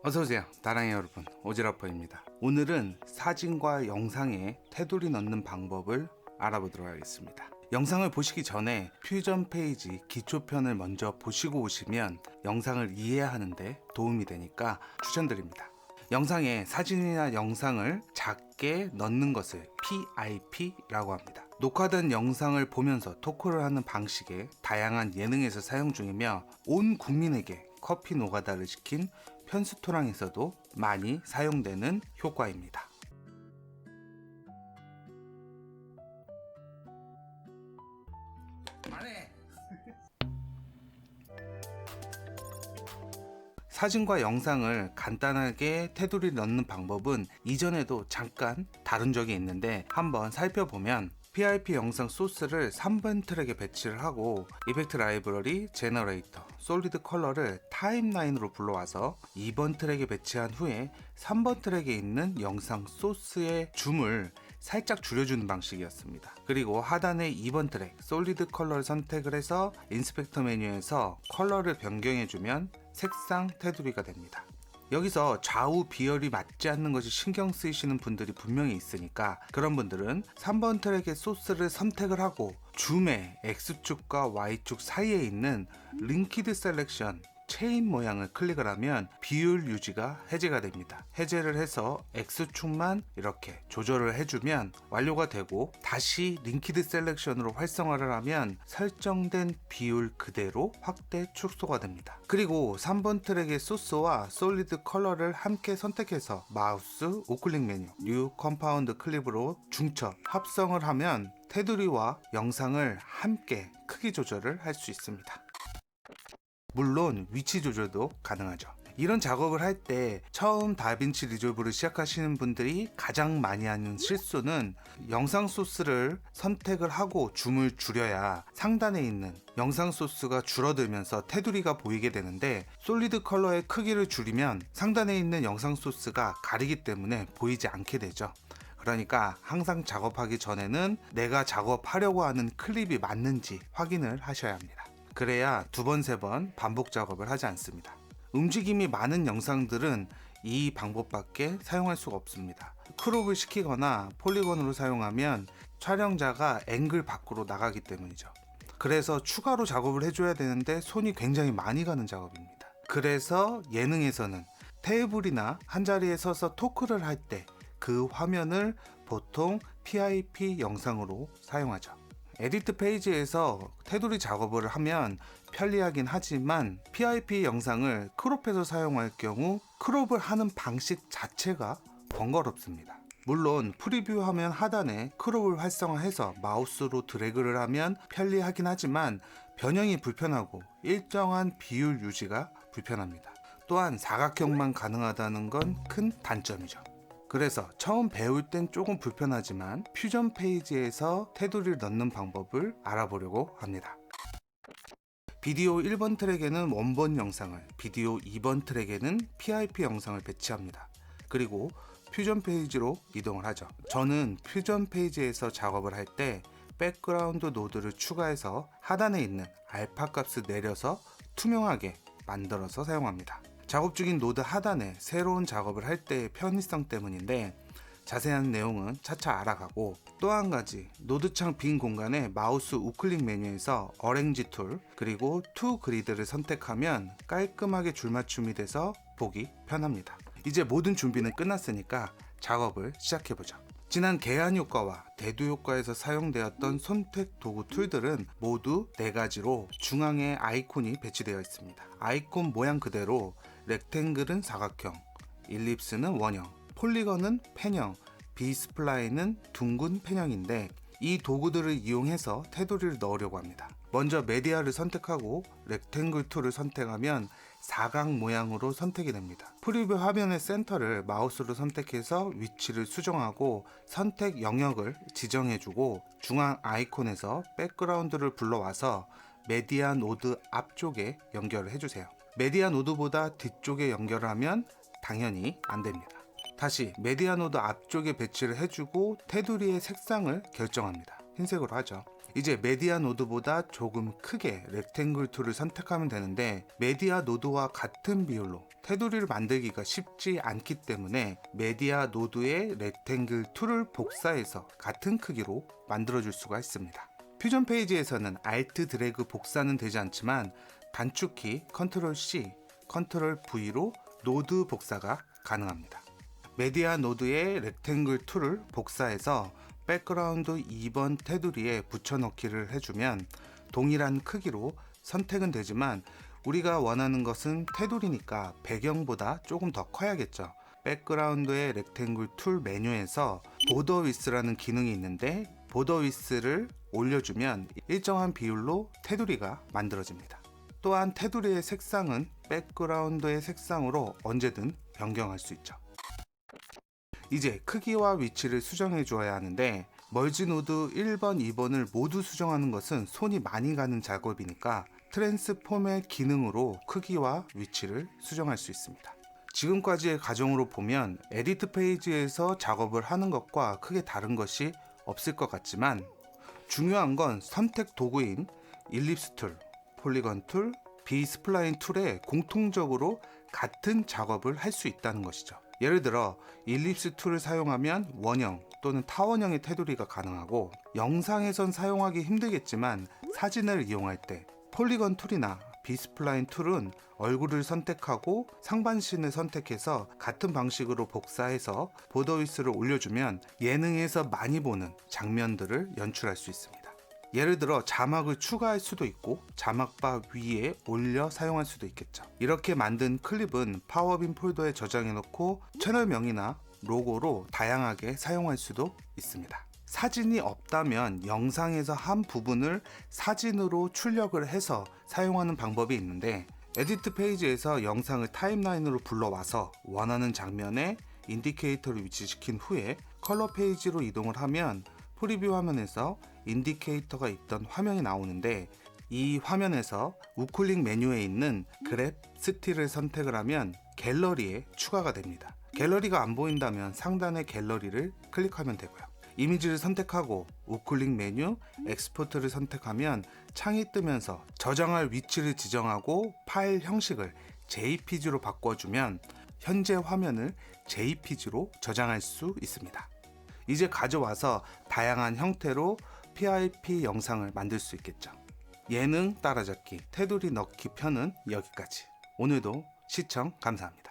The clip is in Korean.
어서오세요. 다랑이 여러분, 오지라퍼입니다. 오늘은 사진과 영상에 테두리 넣는 방법을 알아보도록 하겠습니다. 영상을 보시기 전에 퓨전 페이지 기초편을 먼저 보시고 오시면 영상을 이해하는데 도움이 되니까 추천드립니다. 영상에 사진이나 영상을 작게 넣는 것을 PIP라고 합니다. 녹화된 영상을 보면서 토크를 하는 방식의 다양한 예능에서 사용 중이며 온 국민에게 커피 노가다를 시킨 편스토랑에서도 많이 사용되는 효과입니다. 사진과 영상을 간단하게 테두리 넣는 방법은 이전에도 잠깐 다룬 적이 있는데 한번 살펴보면 PIP 영상 소스를 3번 트랙에 배치를 하고 이펙트 라이브러리, 제너레이터, 솔리드 컬러를 타임라인으로 불러와서 2번 트랙에 배치한 후에 3번 트랙에 있는 영상 소스의 줌을 살짝 줄여주는 방식이었습니다. 그리고 하단의 2번 트랙 솔리드 컬러를 선택을 해서 인스펙터 메뉴에서 컬러를 변경해주면 색상 테두리가 됩니다. 여기서 좌우 비열이 맞지 않는 것이 신경 쓰이시는 분들이 분명히 있으니까 그런 분들은 3번 트랙의 소스를 선택을 하고 줌의 X축과 Y축 사이에 있는 링키드 셀렉션 체인 모양을 클릭을 하면 비율 유지가 해제가 됩니다. 해제를 해서 X축만 이렇게 조절을 해주면 완료가 되고 다시 링키드 셀렉션으로 활성화를 하면 설정된 비율 그대로 확대 축소가 됩니다. 그리고 3번 트랙의 소스와 솔리드 컬러를 함께 선택해서 마우스 우클릭 메뉴 뉴 컴파운드 클립으로 중첩 합성을 하면 테두리와 영상을 함께 크기 조절을 할 수 있습니다. 물론 위치 조절도 가능하죠. 이런 작업을 할 때 처음 다빈치 리졸브를 시작하시는 분들이 가장 많이 하는 실수는 영상 소스를 선택을 하고 줌을 줄여야 상단에 있는 영상 소스가 줄어들면서 테두리가 보이게 되는데 솔리드 컬러의 크기를 줄이면 상단에 있는 영상 소스가 가리기 때문에 보이지 않게 되죠. 그러니까 항상 작업하기 전에는 내가 작업하려고 하는 클립이 맞는지 확인을 하셔야 합니다. 그래야 두 번, 세 번 반복 작업을 하지 않습니다. 움직임이 많은 영상들은 이 방법밖에 사용할 수가 없습니다. 크롭을 시키거나 폴리곤으로 사용하면 촬영자가 앵글 밖으로 나가기 때문이죠. 그래서 추가로 작업을 해줘야 되는데 손이 굉장히 많이 가는 작업입니다. 그래서 예능에서는 테이블이나 한자리에 서서 토크를 할 때 그 화면을 보통 PIP 영상으로 사용하죠. 에디트 페이지에서 테두리 작업을 하면 편리하긴 하지만 PIP 영상을 크롭해서 사용할 경우 크롭을 하는 방식 자체가 번거롭습니다. 물론 프리뷰 화면 하단에 크롭을 활성화해서 마우스로 드래그를 하면 편리하긴 하지만 변형이 불편하고 일정한 비율 유지가 불편합니다. 또한 사각형만 가능하다는 건 큰 단점이죠. 그래서 처음 배울 땐 조금 불편하지만 퓨전 페이지에서 테두리를 넣는 방법을 알아보려고 합니다. 비디오 1번 트랙에는 원본 영상을, 비디오 2번 트랙에는 PIP 영상을 배치합니다. 그리고 퓨전 페이지로 이동을 하죠. 저는 퓨전 페이지에서 작업을 할 때 백그라운드 노드를 추가해서 하단에 있는 알파 값을 내려서 투명하게 만들어서 사용합니다. 작업 중인 노드 하단에 새로운 작업을 할 때의 편의성 때문인데 자세한 내용은 차차 알아가고 또 한 가지 노드창 빈 공간에 마우스 우클릭 메뉴에서 어랭지 툴 그리고 투 그리드를 선택하면 깔끔하게 줄맞춤이 돼서 보기 편합니다. 이제 모든 준비는 끝났으니까 작업을 시작해보죠. 지난 개한 효과와 대두 효과에서 사용되었던 선택 도구 툴들은 모두 4가지로 중앙에 아이콘이 배치되어 있습니다. 아이콘 모양 그대로 렉탱글은 사각형, 일립스는 원형, 폴리건은 펜형, 비스플라인은 둥근 펜형인데 이 도구들을 이용해서 테두리를 넣으려고 합니다. 먼저 메디아를 선택하고 렉탱글 툴을 선택하면 사각 모양으로 선택이 됩니다. 프리뷰 화면의 센터를 마우스로 선택해서 위치를 수정하고 선택 영역을 지정해주고 중앙 아이콘에서 백그라운드를 불러와서 메디아 노드 앞쪽에 연결을 해주세요. 메디아 노드보다 뒤쪽에 연결을 하면 당연히 안됩니다. 다시 메디아 노드 앞쪽에 배치를 해주고 테두리의 색상을 결정합니다. 흰색으로 하죠. 이제 메디아 노드보다 조금 크게 렉탱글 툴을 선택하면 되는데, 메디아 노드와 같은 비율로 테두리를 만들기가 쉽지 않기 때문에 메디아 노드의 렉탱글 툴을 복사해서 같은 크기로 만들어줄 수가 있습니다. 퓨전 페이지에서는 Alt 드래그 복사는 되지 않지만 단축키 Ctrl C, Ctrl V로 노드 복사가 가능합니다. 메디아 노드의 렉탱글 툴을 복사해서 백그라운드 2번 테두리에 붙여넣기를 해주면 동일한 크기로 선택은 되지만 우리가 원하는 것은 테두리니까 배경보다 조금 더 커야겠죠. 백그라운드의 렉탱글 툴 메뉴에서 보더 위스라는 기능이 있는데, 보더 위스를 올려주면 일정한 비율로 테두리가 만들어집니다. 또한 테두리의 색상은 백그라운드의 색상으로 언제든 변경할 수 있죠. 이제 크기와 위치를 수정해 주어야 하는데, 멀지 노드 1번, 2번을 모두 수정하는 것은 손이 많이 가는 작업이니까 트랜스포맷 기능으로 크기와 위치를 수정할 수 있습니다. 지금까지의 과정으로 보면 에디트 페이지에서 작업을 하는 것과 크게 다른 것이 없을 것 같지만, 중요한 건 선택 도구인 일립스 툴, 폴리건 툴, 비스플라인 툴에 공통적으로 같은 작업을 할 수 있다는 것이죠. 예를 들어 일립스 툴을 사용하면 원형 또는 타원형의 테두리가 가능하고, 영상에선 사용하기 힘들겠지만 사진을 이용할 때 폴리건 툴이나 비스플라인 툴은 얼굴을 선택하고 상반신을 선택해서 같은 방식으로 복사해서 보더 위스를 올려주면 예능에서 많이 보는 장면들을 연출할 수 있습니다. 예를 들어 자막을 추가할 수도 있고 자막바 위에 올려 사용할 수도 있겠죠. 이렇게 만든 클립은 파워빈 폴더에 저장해 놓고 채널명이나 로고로 다양하게 사용할 수도 있습니다. 사진이 없다면 영상에서 한 부분을 사진으로 출력을 해서 사용하는 방법이 있는데, 에디트 페이지에서 영상을 타임라인으로 불러와서 원하는 장면에 인디케이터를 위치시킨 후에 컬러 페이지로 이동을 하면 프리뷰 화면에서 인디케이터가 있던 화면이 나오는데, 이 화면에서 우클릭 메뉴에 있는 그랩 스틸을 선택을 하면 갤러리에 추가가 됩니다. 갤러리가 안 보인다면 상단의 갤러리를 클릭하면 되고요. 이미지를 선택하고 우클릭 메뉴 엑스포트를 선택하면 창이 뜨면서 저장할 위치를 지정하고 파일 형식을 JPG로 바꿔주면 현재 화면을 JPG로 저장할 수 있습니다. 이제 가져와서 다양한 형태로 PIP 영상을 만들 수 있겠죠. 예능 따라잡기 테두리 넣기 편은 여기까지. 오늘도 시청 감사합니다.